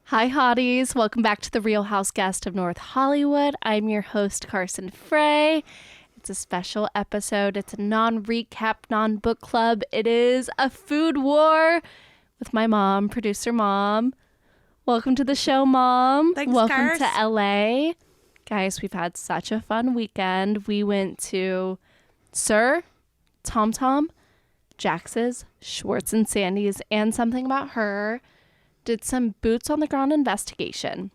Hi, Hotties. Welcome back to the Real House Guest of North Hollywood. I'm your host, Carson Frey. It's a special episode. It's a non-recap, non-book club. It is a food war with my mom, producer Mom. Welcome to the show, Mom. Thanks, Welcome Cars. to LA. Guys, we've had such a fun weekend. We went to Sir, Tom Tom, Jax's, Schwartz and Sandy's, and Something About Her. Did some boots on the ground investigation.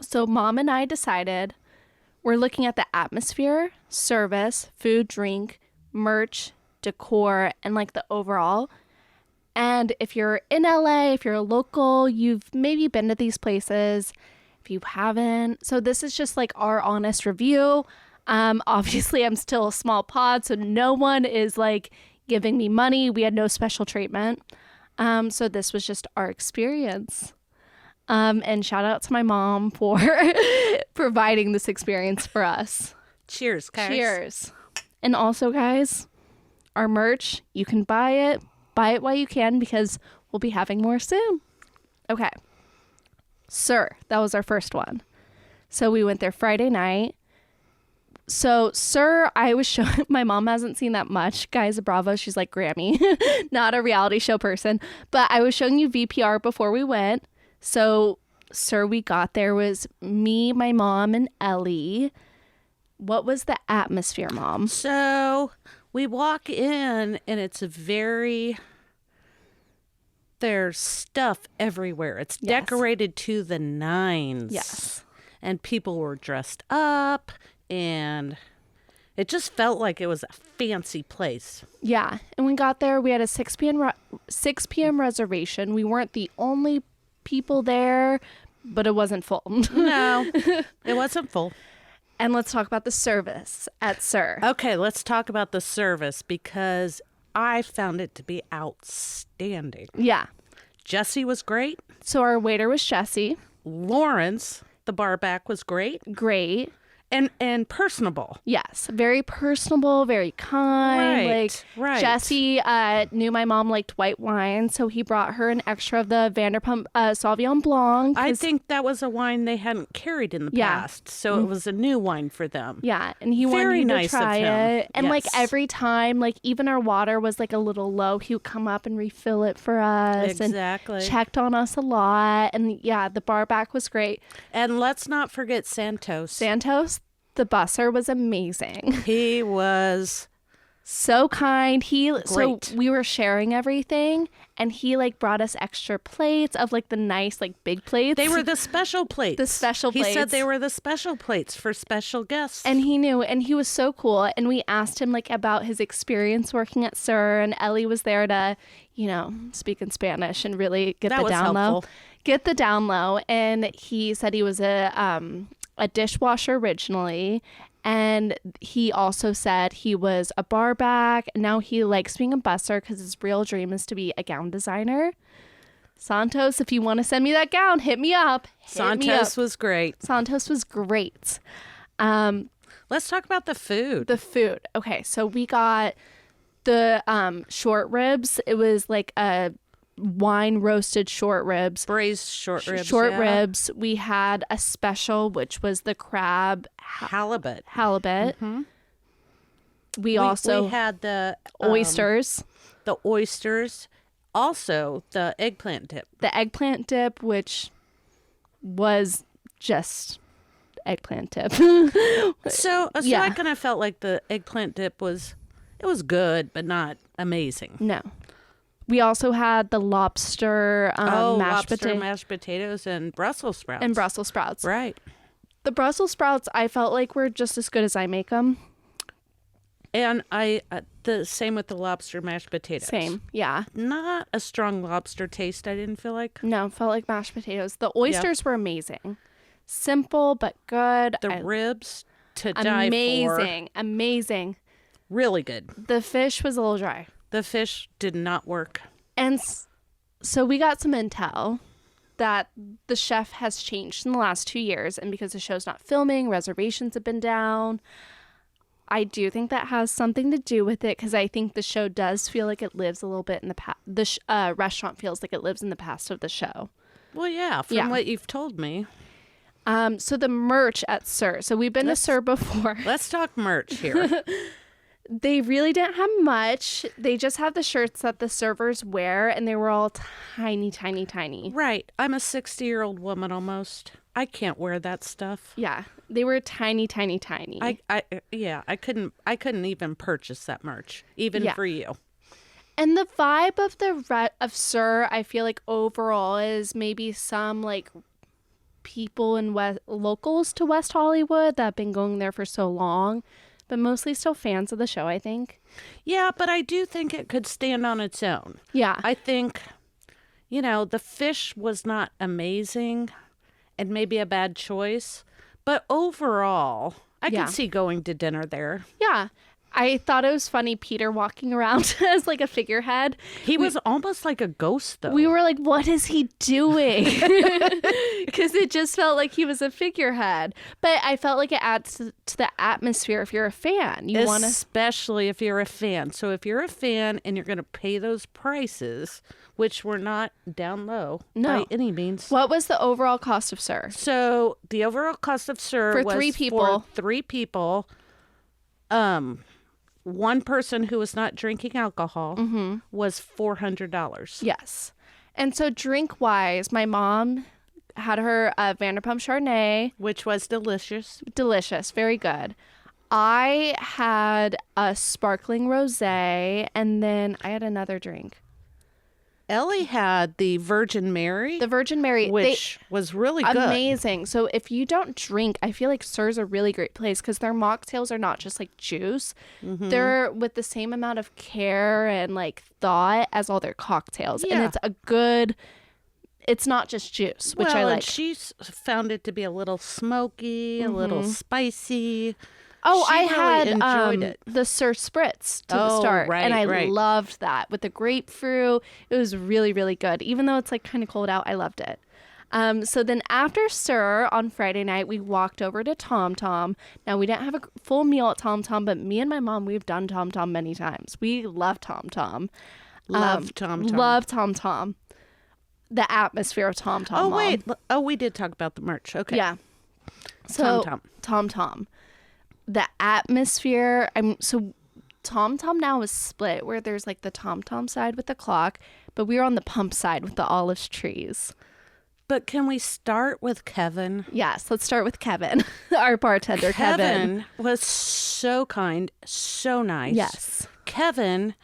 So Mom and I decided we're looking at the atmosphere, service, food, drink, merch, decor, and like the overall. And if you're in LA, if you're a local, you've maybe been to these places. If you haven't, so this is just like our honest review. Obviously I'm still a small pod, so no one is like giving me money. We had no special treatment. So this was just our experience. And shout out to my mom for providing this experience for us. Cheers, guys. Cheers. And also, guys, our merch, you can buy it. Buy it while you can because we'll be having more soon. Okay. Sir, that was our first one. So we went there Friday night. So, Sir, I was showing, my mom hasn't seen that much. Guys, Bravo, she's like Grammy, not a reality show person. But I was showing you VPR before we went. So, Sir, we got there was me, my mom, and Ellie. What was the atmosphere, Mom? So we walk in and it's there's stuff everywhere. It's Yes. decorated to the nines. Yes. And people were dressed up. And it just felt like it was a fancy place. Yeah. And we got there. We had a 6 p.m. reservation. We weren't the only people there, but it wasn't full. No, it wasn't full. And let's talk about the service at Sir. Okay, let's talk about the service because I found it to be outstanding. Yeah. Jesse was great. So our waiter was Jesse. Lawrence, the bar back, was great. Great. And personable. Yes. Very personable, very kind. Right. Jesse knew my mom liked white wine, so he brought her an extra of the Vanderpump Sauvignon Blanc. I think that was a wine they hadn't carried in the past, so it was a new wine for them. Yeah, and he Very wanted me nice to try of him. it. And like Yes. every time, like even our water was like a little low, he would come up and refill it for us. Exactly. And checked on us a lot. And yeah, the bar back was great. And let's not forget Santos. Santos, the busser, was amazing. He was So kind. Great. So we were sharing everything, and he like brought us extra plates of like the nice like big plates. They were the special plates. The special He said plates. they were the special plates for special guests. And he knew, and he was so cool. And we asked him like about his experience working at Sir, and Ellie was there to, speak in Spanish and really get That the was down low. helpful. Get the down low. And he said he was a dishwasher originally. And he also said he was a bar back. And now he likes being a busser because his real dream is to be a gown designer. Santos, if you want to send me that gown, hit me up. Santos was great. Santos was great. Let's talk about the food. The food. Okay, so we got the short ribs. It was like a wine roasted short ribs. Braised short ribs. Short yeah. ribs. We had a special, which was the crab Halibut. halibut. We also we had the oysters. The oysters. Also, the eggplant dip. The eggplant dip, which was just eggplant dip. So Yeah. I kind of felt like the eggplant dip was good, but not amazing. No. We also had the lobster mashed potatoes and Brussels sprouts. and Brussels sprouts. Right. The Brussels sprouts, I felt like were just as good as I make them. And the same with the lobster mashed potatoes. Same, yeah. Not a strong lobster taste, I didn't feel like. No, felt like mashed potatoes. The oysters were amazing. Simple but good. The ribs, to die for. Amazing. Really good. The fish was a little dry. The fish did not work. And so we got some intel that the chef has changed in the last 2 years. And because the show's not filming, reservations have been down. I do think that has something to do with it because I think the show does feel like it lives a little bit in the past. The restaurant feels like it lives in the past of the show. Well, yeah, from what you've told me. So the merch at Sir. So we've been to Sir before. Let's talk merch here. They really didn't have much. They just have the shirts that the servers wear, and they were all tiny, tiny, tiny. Right. I'm a 60-year-old woman almost. I can't wear that stuff. Yeah, they were tiny, tiny, tiny. I couldn't even purchase that merch, even for you. And the vibe of Sir, I feel like overall is maybe some like people in locals to West Hollywood that have been going there for so long. But mostly still fans of the show, I think. Yeah, but I do think it could stand on its own. Yeah. I think, the fish was not amazing and maybe a bad choice. But overall, I could see going to dinner there. Yeah. I thought it was funny, Peter walking around as like a figurehead. He was almost like a ghost, though. We were like, what is he doing? Because it just felt like he was a figurehead. But I felt like it adds to the atmosphere if you're a fan. Especially if you're a fan. So if you're a fan and you're going to pay those prices, which were not down low by any means. What was the overall cost of Sir? So the overall cost of Sir was 3 people. For 3 people. One person who was not drinking alcohol was $400. Yes. And so drink-wise, my mom had her Vanderpump Chardonnay. Which was delicious. Delicious. Very good. I had a sparkling rosé, and then I had another drink. Ellie had the Virgin Mary. The Virgin Mary. Which was really good. Amazing. So if you don't drink, I feel like Sir's a really great place because their mocktails are not just like juice. They're with the same amount of care and like thought as all their cocktails. Yeah. And it's not just juice, which I like. And she found it to be a little smoky, a little spicy. Oh, She I really had enjoyed it. the Sir Spritz to the start. Right, and I right. loved that with the grapefruit. It was really, really good. Even though it's like kind of cold out, I loved it. So then after Sir on Friday night, we walked over to Tom Tom. Now, we didn't have a full meal at Tom Tom, but me and my mom, we've done Tom Tom many times. We love Tom Tom. Love Tom Tom. Love Tom Tom. The atmosphere of Tom Tom. Oh, Mom. wait. Oh, we did talk about the merch. Okay. Yeah. So Tom Tom. The atmosphere. So Tom Tom now is split where there's like the Tom Tom side with the clock, but we were on the pump side with the olive trees. But can we start with Kevin? Yes, let's start with Kevin, our bartender. Kevin was so kind, so nice. Yes. Kevin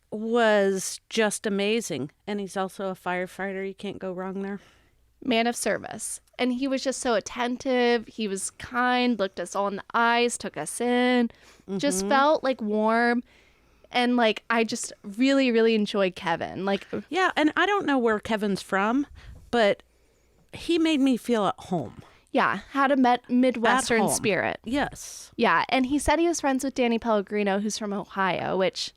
was just amazing. And he's also a firefighter. You can't go wrong there. Man of service. And he was just so attentive. He was kind, looked us all in the eyes, took us in, just felt like warm. And like, I just really, really enjoyed Kevin. Like, yeah. And I don't know where Kevin's from, but he made me feel at home. Yeah. Had a Midwestern spirit. Yes. Yeah. And he said he was friends with Danny Pellegrino, who's from Ohio, which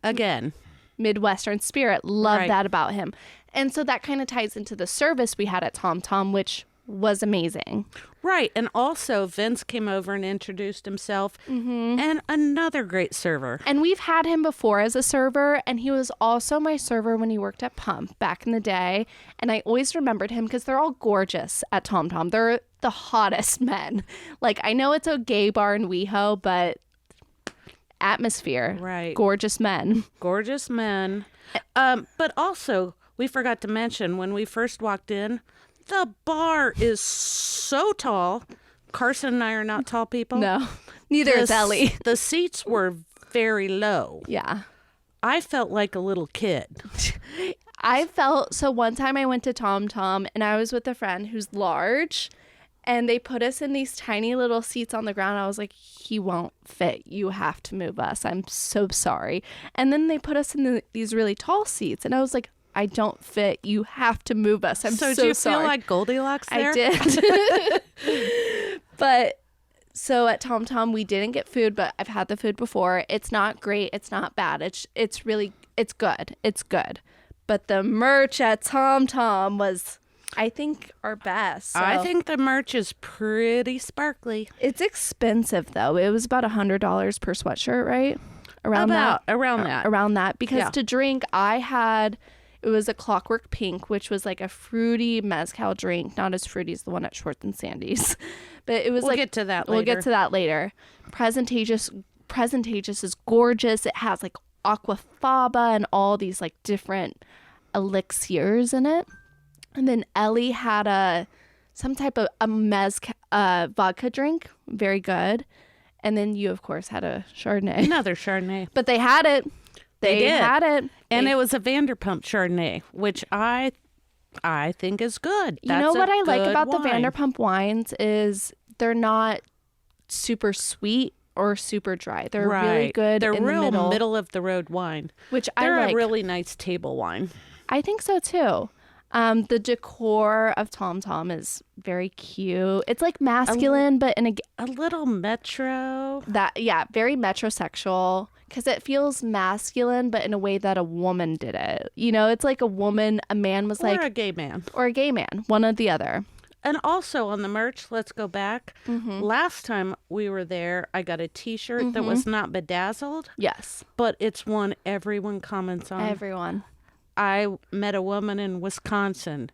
again, Midwestern spirit. Love that about him. And so that kind of ties into the service we had at Tom Tom, which was amazing. Right. And also Vince came over and introduced himself, and another great server. And we've had him before as a server, and he was also my server when he worked at Pump back in the day. And I always remembered him because they're all gorgeous at Tom Tom. They're the hottest men. Like, I know it's a gay bar in WeHo, but atmosphere. Right. Gorgeous men. Gorgeous men. But also, we forgot to mention when we first walked in, the bar is so tall. Carson and I are not tall people. No, neither is Ellie. The seats were very low. Yeah. I felt like a little kid. So one time I went to Tom Tom and I was with a friend who's large, and they put us in these tiny little seats on the ground. I was like, he won't fit. You have to move us. I'm so sorry. And then they put us in these really tall seats, and I was like, I don't fit. You have to move us. I'm so sorry. So do you feel like Goldilocks there? I did. But So at Tom Tom, we didn't get food, but I've had the food before. It's not great. It's not bad. It's really, it's good. It's good. But the merch at Tom Tom was, I think, our best. So I think the merch is pretty sparkly. it's expensive, though. It was about $100 per sweatshirt, right? Around that. Around that. Because Yeah. to drink, it was a Clockwork Pink, which was like a fruity mezcal drink. Not as fruity as the one at Schwartz and Sandy's. But it was We'll get to that later. We'll get to that later. Presentageous is gorgeous. It has like aquafaba and all these like different elixirs in it. And then Ellie had some type of a vodka drink, very good. And then you, of course, had a Chardonnay. Another Chardonnay. But they had it. They did. had it. And it was a Vanderpump Chardonnay, which I think is good. You know what I like about wine. the Vanderpump wines is they're not super sweet or super dry. They're really good. They're in real the middle of the road wine. which They're I like. a really nice table wine. I think so too. The decor of Tom Tom is very cute. It's like masculine, but in A little metro. very metrosexual because it feels masculine, but in a way that a woman did it. You know, it's like a man was Or a gay man. or a gay man, one or the other. And also on the merch, let's go back. Mm-hmm. Last time we were there, I got a T-shirt that was not bedazzled, Yes, but it's one everyone comments on. everyone. I met a woman in Wisconsin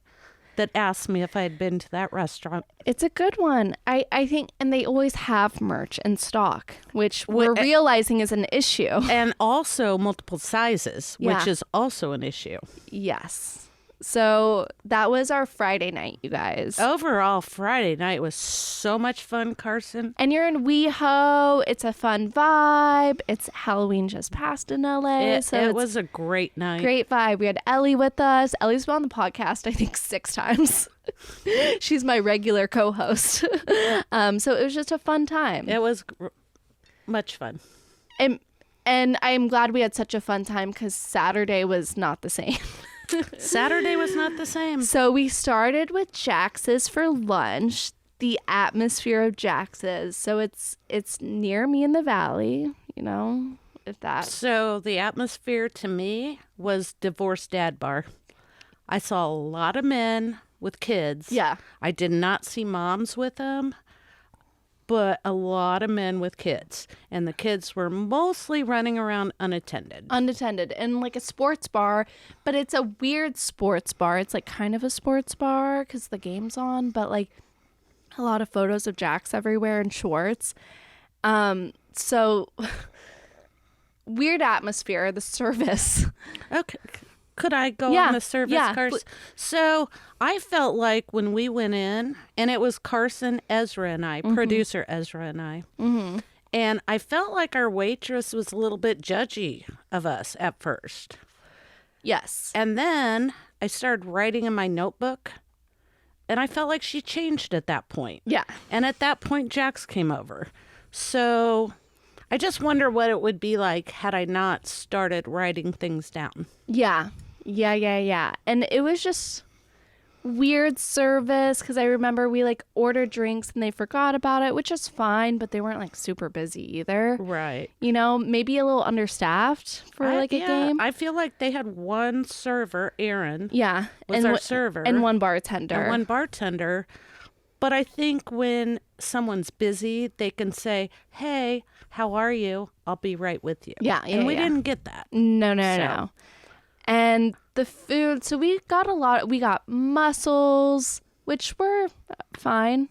that asked me if I had been to that restaurant. It's a good one. I think, and they always have merch in stock, which we're realizing is an issue. And also multiple sizes, which Yeah. is also an issue. Yes. So that was our Friday night, you guys. Overall, Friday night was so much fun, Carson. And you're in WeHo. It's a fun vibe. It's Halloween just passed in LA. It it's was a great night. great vibe. We had Ellie with us. Ellie's been on the podcast, I think, 6 times. She's my regular co-host. So it was just a fun time. It was much fun. And I'm glad we had such a fun time because Saturday was not the same. Saturday was not the same. So we started with Jax's for lunch. The atmosphere of Jax's. So it's near me in the valley, you know, if that. So the atmosphere to me was divorced dad bar. I saw a lot of men with kids. Yeah. I did not see moms with them, but a lot of men with kids. And the kids were mostly running around unattended. Unattended and like a sports bar, but it's a weird sports bar. It's like kind of a sports bar because the game's on, but like a lot of photos of Jax everywhere and Schwartz. So weird atmosphere, the service. Okay. Could I go Yeah, on the service, yeah. Carson? So I felt like when we went in, and it was Carson, Ezra, and I, producer Ezra and I, and I felt like our waitress was a little bit judgy of us at first. Yes. And then I started writing in my notebook, and I felt like she changed at that point. Yeah. And at that point, Jax came over. So I just wonder what it would be like had I not started writing things down. Yeah. And it was just weird service because I remember we like ordered drinks and they forgot about it, which is fine, but they weren't like super busy either. Right. You know, maybe a little understaffed for like a game. I feel like they had one server, Aaron. Yeah. Was our server. And one bartender. And one bartender. But I think when someone's busy, they can say, hey, how are you? I'll be right with you. Yeah. And we didn't get that. No. And the food, so we got mussels, which were fine.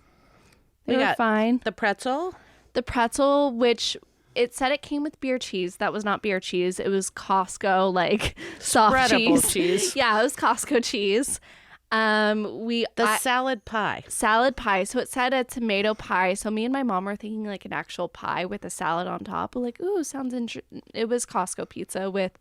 They were fine. The pretzel. The pretzel, which it said it came with beer cheese. That was not beer cheese. It was Costco, like, soft Spreadable cheese. cheese. Yeah, it was Costco cheese. Salad pie. Salad pie. So it said a tomato pie. So me and my mom were thinking like an actual pie with a salad on top. We're like, ooh, sounds interesting. It was Costco pizza with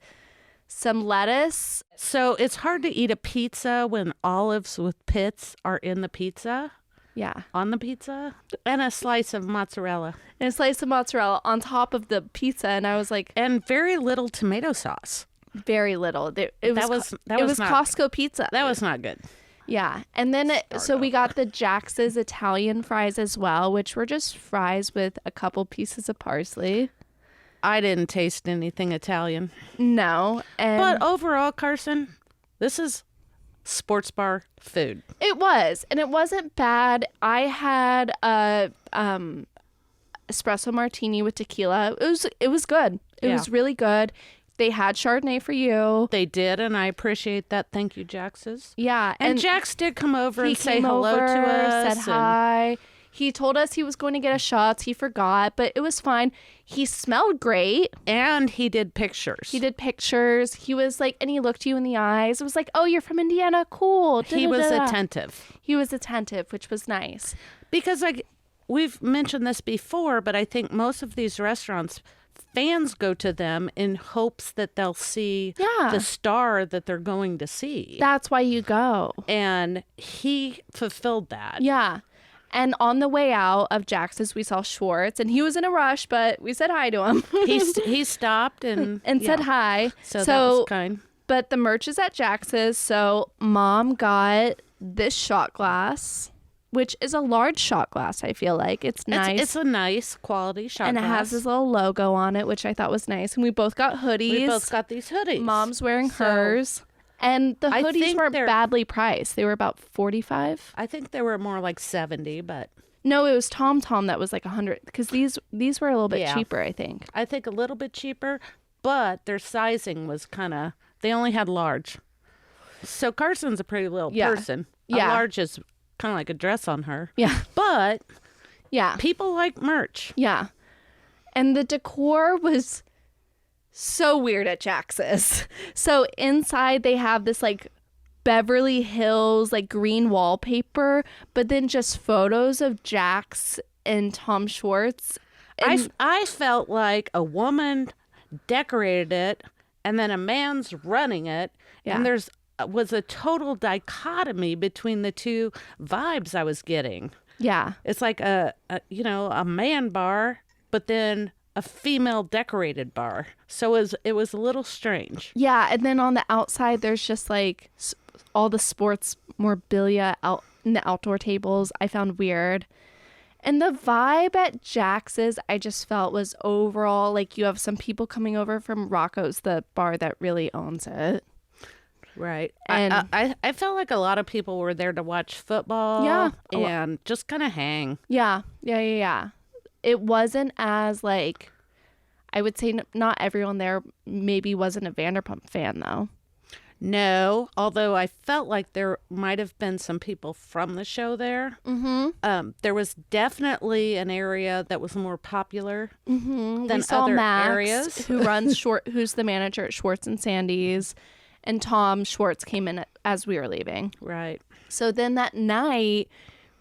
some lettuce. So it's hard to eat a pizza when olives with pits are in the pizza. Yeah. On the pizza. And a slice of mozzarella. And a slice of mozzarella on top of the pizza. And I was like, And very little tomato sauce. very little. It was not- Costco pizza. That was not good. Yeah. And then, so we got the Jax's Italian fries as well, which were just fries with a couple pieces of parsley. I didn't taste anything Italian. No. But overall, Carson, this is sports bar food. It was. And it wasn't bad. I had a espresso martini with tequila. It was good. It was really good. They had Chardonnay for you. They did, and I appreciate that. Thank you, Jax's. Yeah. And Jax did come over and say hello to us. Said hi. He told us he was going to get us shots. He forgot, but it was fine. He smelled great. And he did pictures. He was like, and he looked you in the eyes. It was like, oh, you're from Indiana. Cool. He was attentive. He was attentive, which was nice. Because we've mentioned this before, but I think most of these restaurants, fans go to them in hopes that they'll see the star that they're going to see. That's why you go. And he fulfilled that. Yeah. And on the way out of Jax's, we saw Schwartz, and he was in a rush, but we said hi to him. he stopped and said hi. So that was kind. But the merch is at Jax's, so Mom got this shot glass, which is a large shot glass, I feel like. It's nice. It's a nice quality shot glass. And it has this little logo on it, which I thought was nice. And we both got hoodies. We both got these hoodies. Mom's wearing hers. And the hoodies weren't badly priced. They were about $45. I think they were more like $70, but... No, it was Tom that was like $100. Because these were a little bit cheaper, I think. I think a little bit cheaper, but their sizing was kind of... They only had large. So Carson's a pretty little person. Yeah. A large is kind of like a dress on her. Yeah. But people like merch. Yeah. And the decor was so weird at Jax's. So inside they have this like Beverly Hills like green wallpaper, but then just photos of Jax and Tom Schwartz. And I felt like a woman decorated it and then a man's running it. Yeah. And there's was a total dichotomy between the two vibes I was getting. Yeah. It's like a man bar, but then a female decorated bar. So it was a little strange. Yeah. And then on the outside, there's just like all the sports memorabilia out in the outdoor tables I found weird. And the vibe at Jax's, I just felt was overall like you have some people coming over from Rocco's, the bar that really owns it. Right. And I felt like a lot of people were there to watch football. Yeah. And just kind of hang. Yeah. It wasn't as like, I would say not everyone there maybe wasn't a Vanderpump fan though. No, although I felt like there might have been some people from the show there. Mm-hmm. There was definitely an area that was more popular than we saw other Max, areas. who's the manager at Schwartz and Sandy's, and Tom Schwartz came in as we were leaving. Right. So then that night,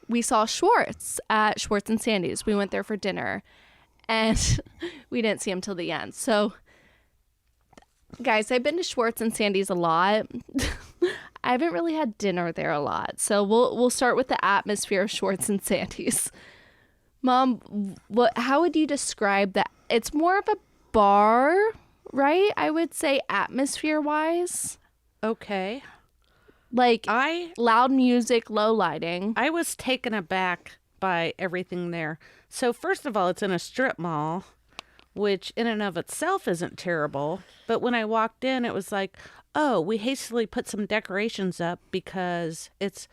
we saw Schwartz at Schwartz and Sandy's. We went there for dinner, and we didn't see him till the end. So, guys, I've been to Schwartz and Sandy's a lot. I haven't really had dinner there a lot. So we'll start with the atmosphere of Schwartz and Sandy's. Mom, how would you describe that? It's more of a bar, right? I would say atmosphere-wise. Okay. Like loud music, low lighting. I was taken aback by everything there. So first of all, it's in a strip mall, which in and of itself isn't terrible. But when I walked in, it was like, oh, we hastily put some decorations up because it's,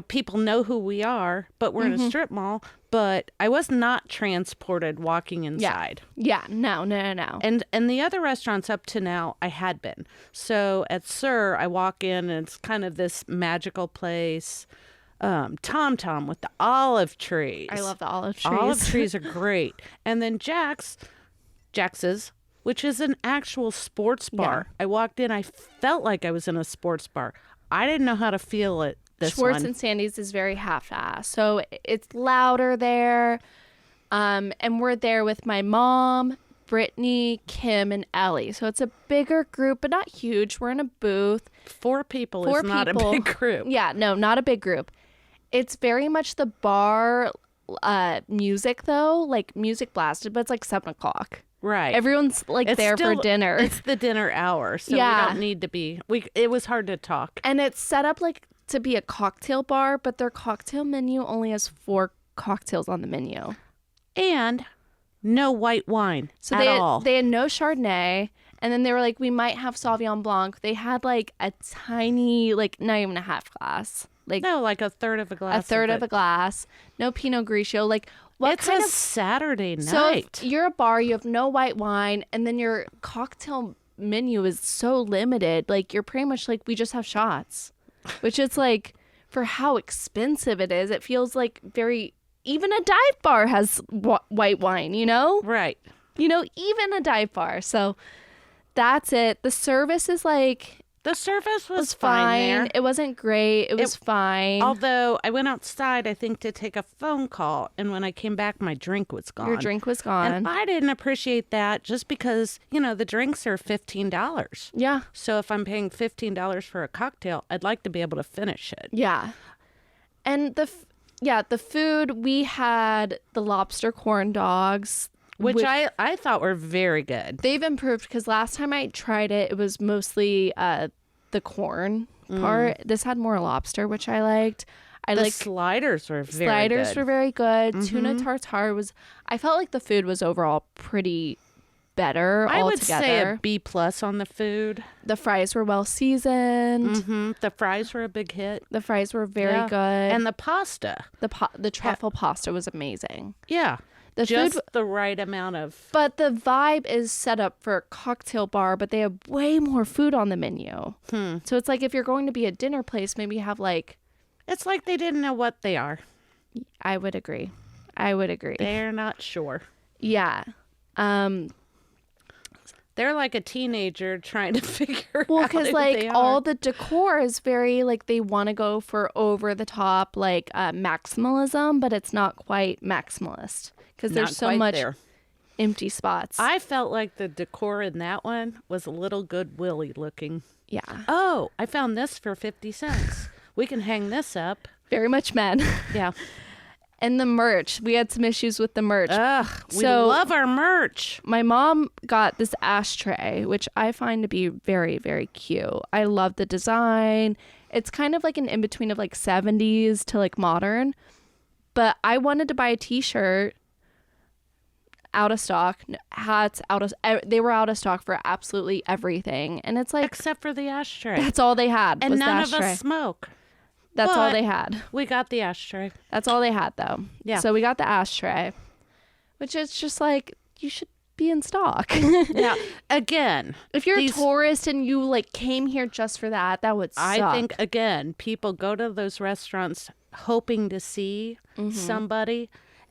people know who we are, but we're in a strip mall. But I was not transported walking inside. Yeah, no. And the other restaurants up to now, I had been. So at Sir, I walk in and it's kind of this magical place. Tom with the olive trees. I love the olive trees. Olive trees are great. And then Jax's, which is an actual sports bar. Yeah. I walked in, I felt like I was in a sports bar. I didn't know how to feel it. Schwartz and Sandy's is very half-assed, so it's louder there. And we're there with my mom, Brittany, Kim, and Ellie. So it's a bigger group, but not huge. We're in a booth. 4 people is not a big group. Yeah, no, not a big group. It's very much the bar music, though, like music blasted, but it's like 7 o'clock. Right. Everyone's like there for dinner. It's the dinner hour, so we don't need to be. It was hard to talk. And it's set up like to be a cocktail bar, but their cocktail menu only has 4 cocktails on the menu. And no white wine at all. They had no Chardonnay. And then they were like, we might have Sauvignon Blanc. They had like a tiny, like not even a half glass. Like no, like a third of a glass. A third of a glass. No Pinot Grigio. Like what it's kind a of Saturday night. So if you're a bar, you have no white wine, and then your cocktail menu is so limited. Like you're pretty much like, we just have shots, which is like for how expensive it is. It feels like even a dive bar has white wine, you know? Right. You know, even a dive bar. So that's it. The service is like... The service was fine there. It wasn't great. It was fine. Although I went outside, I think, to take a phone call. And when I came back, my drink was gone. Your drink was gone. And I didn't appreciate that just because, the drinks are $15. Yeah. So if I'm paying $15 for a cocktail, I'd like to be able to finish it. Yeah. And the food, we had the lobster corn dogs. Which I thought were very good. They've improved because last time I tried it, it was mostly the corn part. This had more lobster, which I liked. The sliders were very good. Sliders were very good. Mm-hmm. Tuna tartare was... I felt like the food was overall pretty better altogether. I would say a B+ on the food. The fries were well seasoned. Mm-hmm. The fries were a big hit. The fries were very good. And the pasta. The truffle pasta was amazing. Yeah. Just the right amount of... But the vibe is set up for a cocktail bar, but they have way more food on the menu. So it's like if you're going to be a dinner place, maybe have like... It's like they didn't know what they are. I would agree. They're not sure. Yeah. They're like a teenager trying to figure out because like all the decor is very like they want to go for over the top like maximalism, but it's not quite maximalist because there's so much empty spots. I felt like the decor in that one was a little Goodwill-y looking. Yeah. Oh, I found this for 50 cents. We can hang this up. Very much men. Yeah. And the merch. We had some issues with the merch. Ugh, we love our merch. My mom got this ashtray, which I find to be very, very cute. I love the design. It's kind of like an in-between of like 70s to like modern. But I wanted to buy a t-shirt. Out of stock. Hats out of... They were out of stock for absolutely everything. And it's like... Except for the ashtray. That's all they had. And was none the of ashtray. us smoke. That's all they had. We got the ashtray. That's all they had, though. Yeah. So we got the ashtray, which is just like, you should be in stock. Yeah. Again. If you're a tourist and you like came here just for that, that would suck. I think, again, people go to those restaurants hoping to see somebody,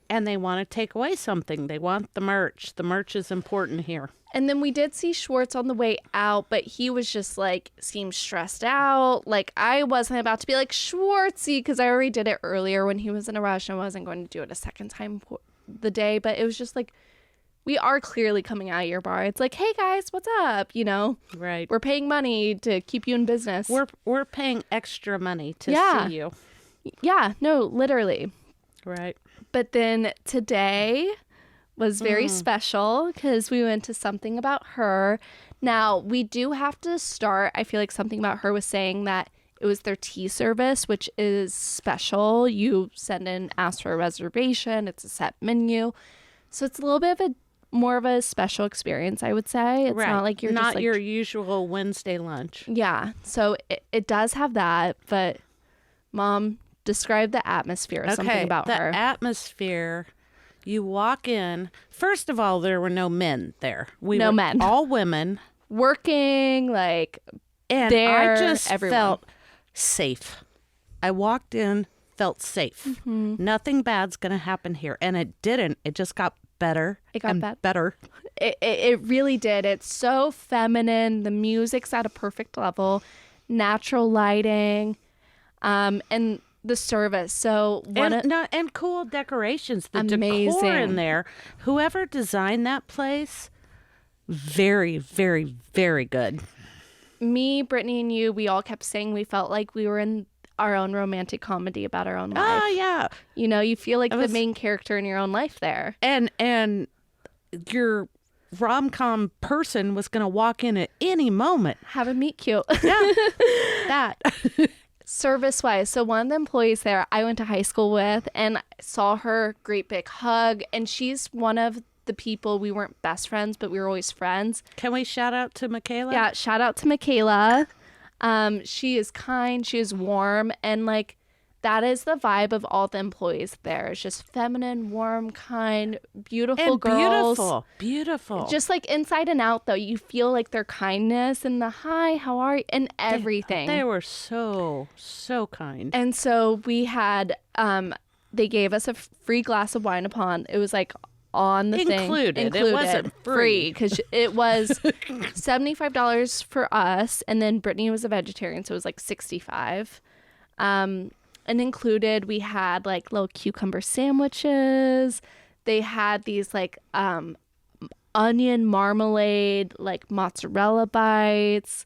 and they want to take away something. They want the merch. The merch is important here. And then we did see Schwartz on the way out, but he was just like, seemed stressed out. Like I wasn't about to be like, Schwartzy, because I already did it earlier when he was in a rush. I wasn't going to do it a second time the day, but it was just like, we are clearly coming out of your bar. It's like, hey guys, what's up? You know, right? We're paying money to keep you in business. We're paying extra money to see you. Yeah, no, literally. Right. But then today was very special because we went to Something About Her. Now, we do have to start. I feel like Something About Her was saying that it was their tea service, which is special. You send in, ask for a reservation. It's a set menu. So it's a little bit of more of a special experience, I would say. It's not like you're not just like, your usual Wednesday lunch. Yeah. So it does have that. But Mom, describe the atmosphere of Something About Her. The atmosphere... You walk in. First of all, there were no men there. No men. All women. Working, like, and there, I just felt safe. I walked in, felt safe. Nothing bad's going to happen here. And it didn't. It just got better. It got better. It really did. It's so feminine. The music's at a perfect level. Natural lighting. And... the service. So and cool decorations. The decor in there. Whoever designed that place, very, very, very good. Me, Brittany, and you, we all kept saying we felt like we were in our own romantic comedy about our own life. Oh yeah. You know, you feel like the main character in your own life there. And your rom-com person was gonna walk in at any moment. Have a meet cute. Yeah. That. Service wise, so one of the employees there I went to high school with, and I saw her great big hug, and she's one of the people, we weren't best friends, but we were always friends. Can we shout out to Michaela? Yeah, shout out to Michaela. She is kind, she is warm, and like that is the vibe of all the employees there. It's just feminine, warm, kind, beautiful and girls. Beautiful. Just like inside and out, though, you feel like their kindness and the hi, how are you, and everything. They were so kind. And so we had, they gave us a free glass of wine upon, it was like on the Included. thing. It wasn't free. Because it was $75 for us, and then Brittany was a vegetarian, so it was like $65. And included, we had like little cucumber sandwiches. They had these like onion marmalade, like mozzarella bites.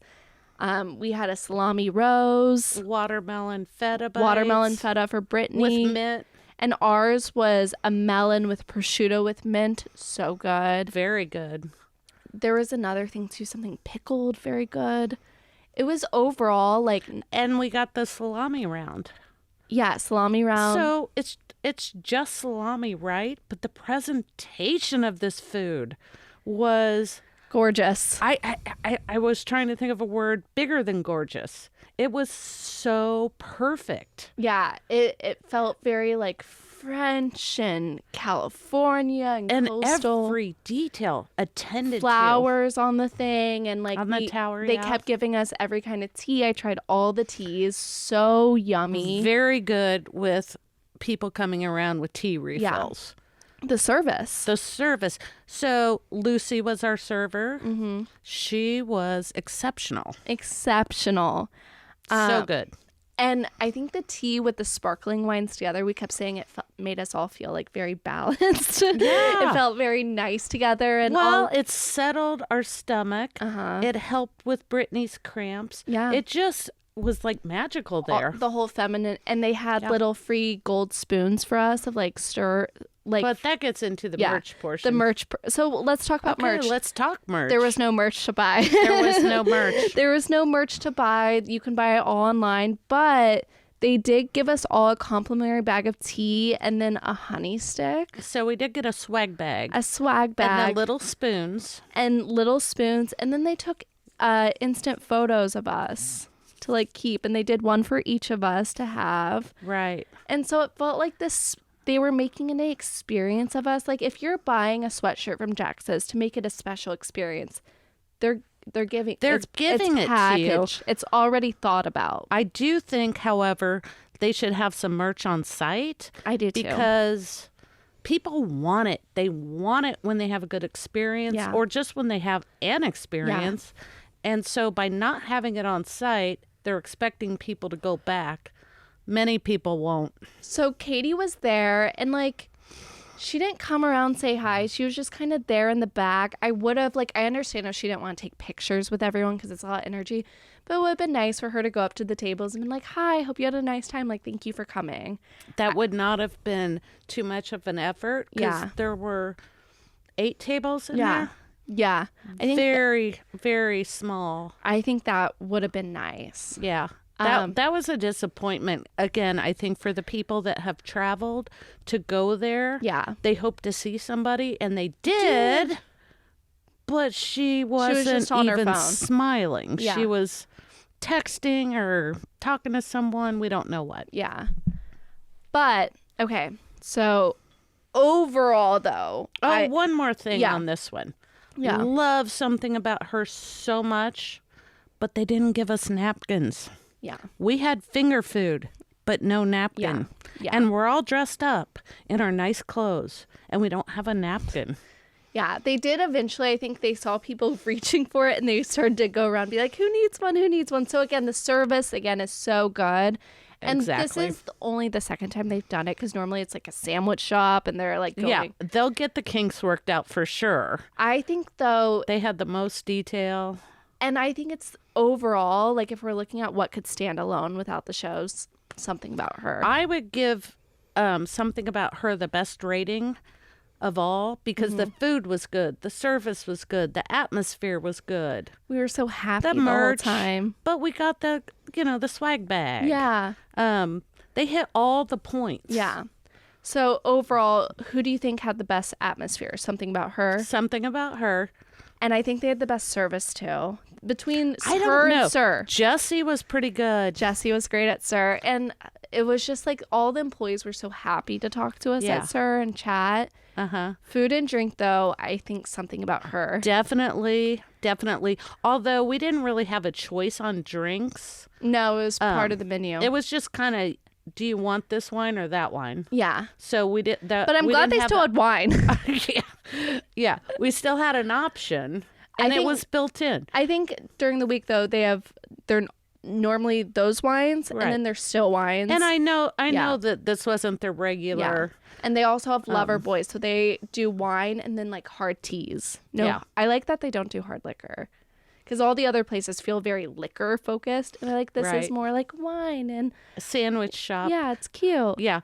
We had a salami rose. Watermelon feta bites. Watermelon feta for Brittany. With mint. And ours was a melon with prosciutto with mint. So good. Very good. There was another thing too, something pickled. Very good. It was overall like... And we got the salami round. Yeah, salami round. So it's just salami, right? But the presentation of this food was gorgeous. I was trying to think of a word bigger than gorgeous. It was so perfect. Yeah, it felt very like French and California and coastal. Every detail attended flowers on the thing, and like on the tower. They kept giving us every kind of tea. I tried all the teas. So yummy. Very good with people coming around with tea refills. Yeah. The service. So Lucy was our server. Mm-hmm. She was exceptional. So good. And I think the tea with the sparkling wines together, we kept saying it made us all feel like very balanced. Yeah. It felt very nice together. And it settled our stomach. Uh-huh. It helped with Brittany's cramps. Yeah. It just was like magical there. The whole feminine. And they had little free gold spoons for us of like stir. But that gets into the merch portion. The merch. So let's talk about merch. Let's talk merch. There was no merch to buy. There was no merch. There was no merch to buy. You can buy it all online. But they did give us all a complimentary bag of tea and then a honey stick. So we did get a swag bag. A swag bag. And the little spoons. And then they took instant photos of us to like keep. And they did one for each of us to have. Right. And so it felt like this... They were making an experience of us. Like if you're buying a sweatshirt from Jax's to make it a special experience, they're giving it to you. It's already thought about. I do think, however, they should have some merch on site. I do too. Because people want it. They want it when they have a good experience or just when they have an experience. Yeah. And so by not having it on site, they're expecting people to go back. Many people won't. So Katie was there, and like she didn't come around say hi. She was just kind of there in the back. I would have I understand if she didn't want to take pictures with everyone because it's a lot of energy, but it would have been nice for her to go up to the tables and be like, hi, hope you had a nice time. Like, thank you for coming. That would not have been too much of an effort because there were 8 tables in there. Yeah. I think very, very small. I think that would have been nice. Yeah. That was a disappointment. Again, I think for the people that have traveled to go there, they hope to see somebody, and they did. But she wasn't just on her even phone. Smiling. Yeah. She was texting or talking to someone. We don't know what. Yeah. But, okay. So, overall, though. One more thing on this one. Yeah. Love something about her so much, but they didn't give us napkins. Yeah. We had finger food, but no napkin. Yeah. And we're all dressed up in our nice clothes, and we don't have a napkin. Yeah, they did eventually. I think they saw people reaching for it, and they started to go around and be like, who needs one? Who needs one? So, again, the service, is so good. And this is only the second time they've done it, because normally it's like a sandwich shop, and they're like going. Yeah, they'll get the kinks worked out for sure. I think, though. They had the most detail. And I think it's overall, like if we're looking at what could stand alone without the shows, something about her. I would give something about her the best rating of all because the food was good, the service was good, the atmosphere was good, We were so happy the the whole merch, time. but we got the swag bag. Yeah. They hit all the points. Yeah. So overall, who do you think had the best atmosphere? Something about her. Something about her. And I think they had the best service too. Between I her don't know. and Sir. Jessie was pretty good. Jessie was great at Sir. And it was just like all the employees were so happy to talk to us Yeah. at Sir and chat. Food and drink, though, I think something about her. Definitely. Although we didn't really have a choice on drinks. No, it was part of the menu. It was just kind of, do you want this wine or that wine? Yeah. So we did that. But I'm glad they still had wine. Yeah. We still had an option, and it was built in. I think during the week, though, they're normally those wines, Right. and then there's still wines. And I know that this wasn't their regular. And they also have lover boys, so they do wine and then like hard teas. No, Yeah. I like that they don't do hard liquor, because all the other places feel very liquor focused, and I like this is Right. more like wine and A sandwich shop. yeah, it's cute. Yeah.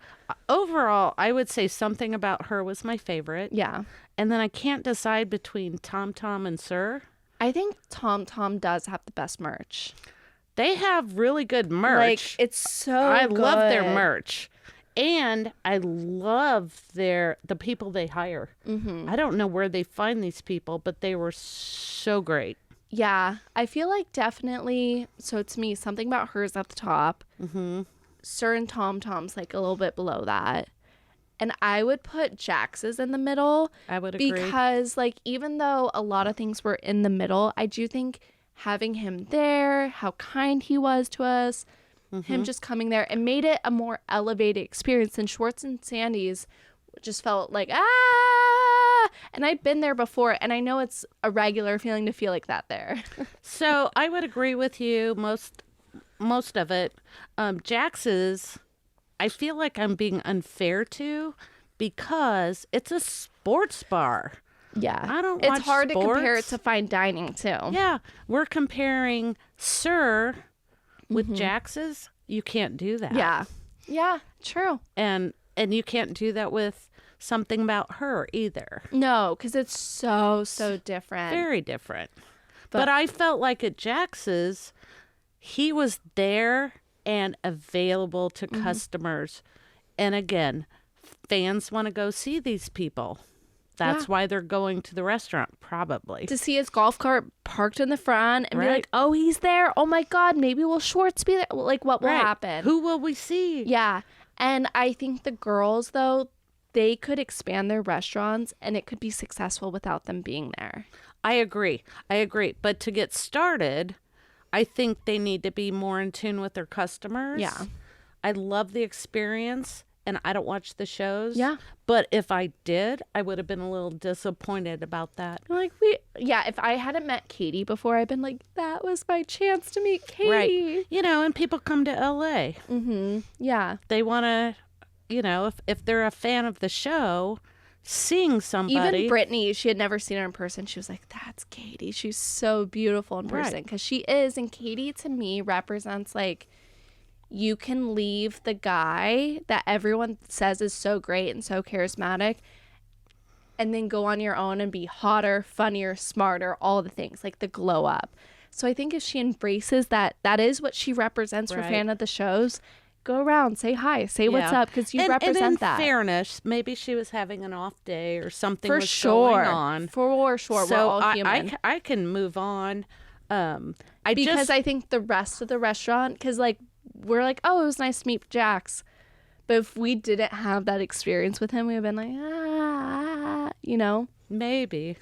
Overall, I would say something about her was my favorite. Yeah, And then I can't decide between Tom Tom and Sir. I think Tom Tom does have the best merch. They have really good merch. Like it's so. I love their good. merch. And I love the people they hire. Mm-hmm. I don't know where they find these people, but they were so great. Yeah, I feel like definitely. So to me, something about hers at the top. Mm-hmm. Sir and Tom Tom's like a little bit below that. And I would put Jax's in the middle. I would agree. Because, like, even though a lot of things were in the middle, I do think having him there, how kind he was to us, him just coming there, it made it a more elevated experience. And Schwartz and Sandy's just felt like, and I've been there before, and I know it's a regular feeling to feel like that there. So I would agree with you most of it. Jax's, I feel like I'm being unfair to because it's a sports bar. Yeah. I don't It's watch hard to compare it sports. to fine dining, too. Yeah, we're comparing Sir with Jax's. You can't do that. Yeah. Yeah, true. And you can't do that with something about her either. No, because it's so different. Very different. But I felt like at Jax's, he was there and available to customers. And again, fans want to go see these people. That's why they're going to the restaurant, probably. To see his golf cart parked in the front and be Right. like, oh, he's there. Oh, my God. Maybe will Schwartz be there? Like, what will happen? Who will we see? Yeah. And I think the girls, though, they could expand their restaurants and it could be successful without them being there. I agree. But to get started, I think they need to be more in tune with their customers. Yeah. I love the experience, and I don't watch the shows. Yeah. But if I did, I would have been a little disappointed about that. Like, if I hadn't met Katie before, I'd been like, that was my chance to meet Katie. Right. And people come to LA. Mm-hmm. Yeah. They want to, if they're a fan of the show, seeing somebody. Even Brittany, she had never seen her in person. She was like, that's Katie. She's so beautiful in person. Right. Because she is. And Katie, to me, represents, like, you can leave the guy that everyone says is so great and so charismatic and then go on your own and be hotter, funnier, smarter, all the things, like the glow up. So I think if she embraces that is what she represents for Right. fan of the shows. Go around, say hi, say what's up, because you represent and in that. fairness, maybe she was having an off day or something For was sure. going on. For sure. So We're all human. I can move on. I think the rest of the restaurant, because like we're like, oh, it was nice to meet Jax, but if we didn't have that experience with him, we would have been like, Maybe.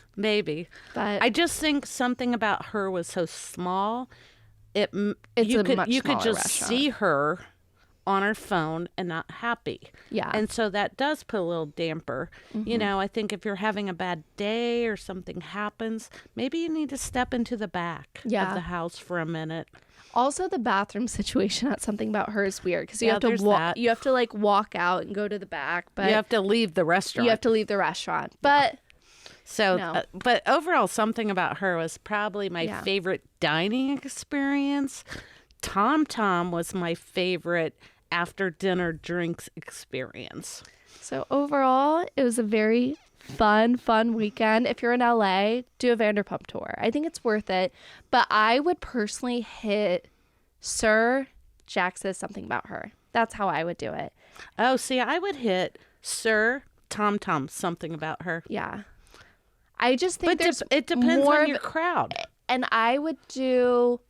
But I just think something about her was so small. It's you a could much you could smaller just restaurant. see her on her phone and not happy. Yeah. And so that does put a little damper. I think if you're having a bad day or something happens, maybe you need to step into the back of the house for a minute. Also, the bathroom situation at Something About Her is weird because you have to there's that. you have to like walk out and go to the back, but You have to leave the restaurant. you have to leave the restaurant. But So, No. But overall, Something About Her was probably my Yeah. favorite dining experience. Tom Tom was my favorite after dinner drinks experience. so overall, it was a very fun weekend. If you're in LA, do a Vanderpump tour. I think it's worth it. But I would personally hit Sir, Jack Says Something About Her. That's how I would do it. Oh, see, I would hit Sir, Tom Tom, Something About Her. Yeah. I just think But it depends more on your crowd. And I would do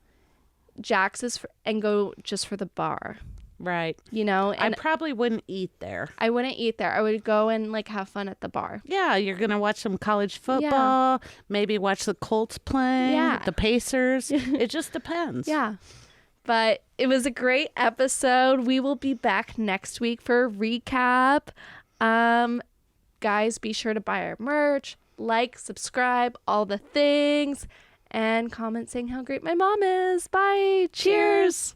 Jax's and go just for the bar. Right. You know? And I probably wouldn't eat there. I wouldn't eat there. I would go and like have fun at the bar. Yeah, you're going to watch some college football, maybe watch the Colts play, the Pacers. It just depends. Yeah. But it was a great episode. We will be back next week for a recap. Guys, be sure to buy our merch, like, subscribe, all the things, and comment saying how great my mom is. Bye. Cheers.